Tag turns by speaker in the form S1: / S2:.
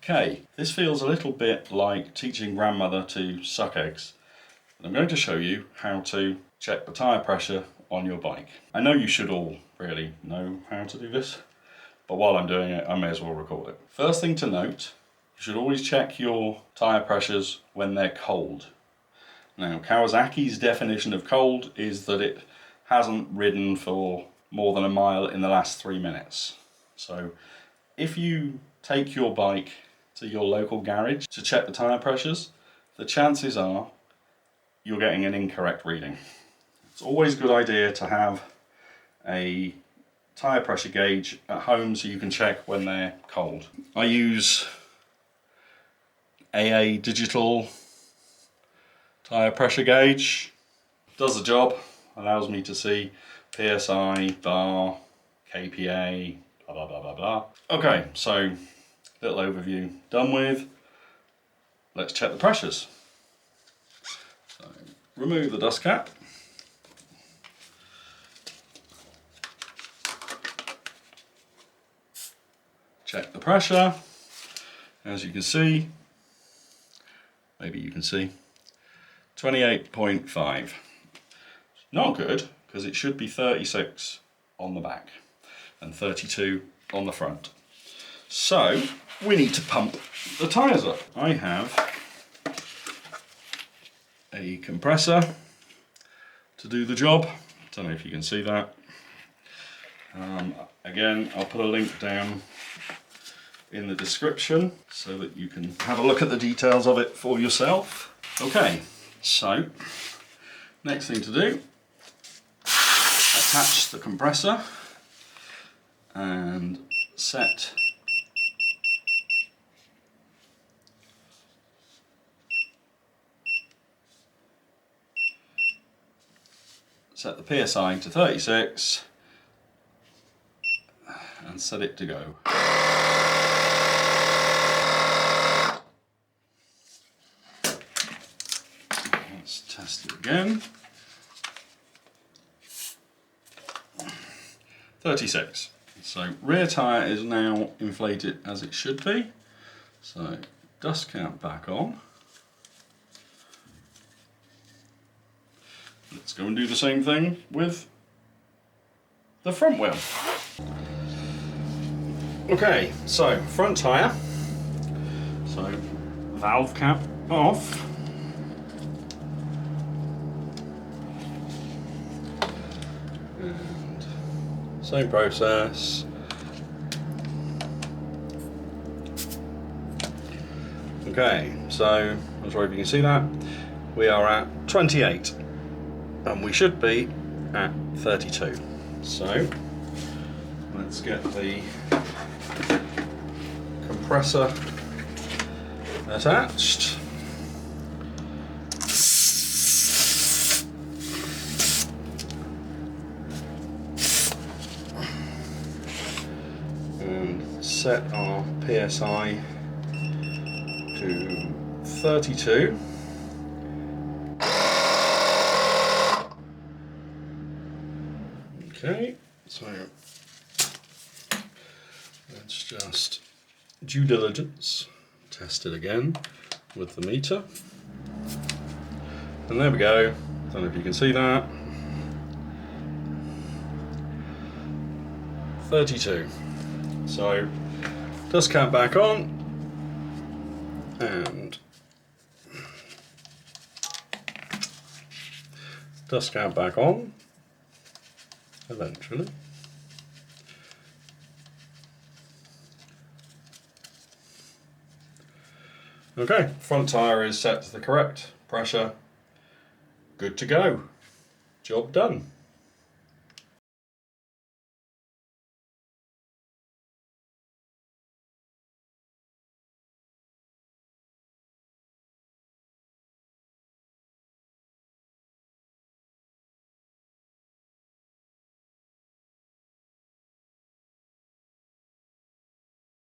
S1: Okay, this feels a little bit like teaching grandmother to suck eggs. I'm going to show you how to check the tyre pressure on your bike. I know you should all really know how to do this, but while I'm doing it, I may as well record it. First thing to note, you should always check your tyre pressures when they're cold. Now, Kawasaki's definition of cold is that it hasn't ridden for more than a mile in the last 3 minutes. So if you take your bike to your local garage to check the tyre pressures, the chances are you're getting an incorrect reading. It's always a good idea to have a tyre pressure gauge at home so you can check when they're cold. I use AA Digital tyre pressure gauge. Does the job, allows me to see PSI, bar, KPA, blah blah blah blah blah. Okay, so little overview done with. Let's check the pressures. So remove the dust cap. Check the pressure. As you can see, maybe you can see, 28.5. Not good, because it should be 36 on the back and 32 on the front. So we need to pump the tyres up. I have a compressor to do the job. Don't know if you can see that. Again, I'll put a link down in the description so that you can have a look at the details of it for yourself. Okay, so next thing to do, attach the compressor and set the PSI to 36 and set it to go. Let's test it again. 36. So rear tyre is now inflated as it should be. So dust cap back on. Let's go and do the same thing with the front wheel. Okay, so front tyre. So valve cap off. And same process. Okay, so I'm sorry if you can see that. We are at 28. And we should be at 32. So let's get the compressor attached. And set our PSI to 32. Okay, so let's just due diligence test it again with the meter. And there we go. Don't know if you can see that. 32. So dust cap back on and dust cap back on. Eventually. Okay, front tyre is set to the correct pressure. Good to go. Job done.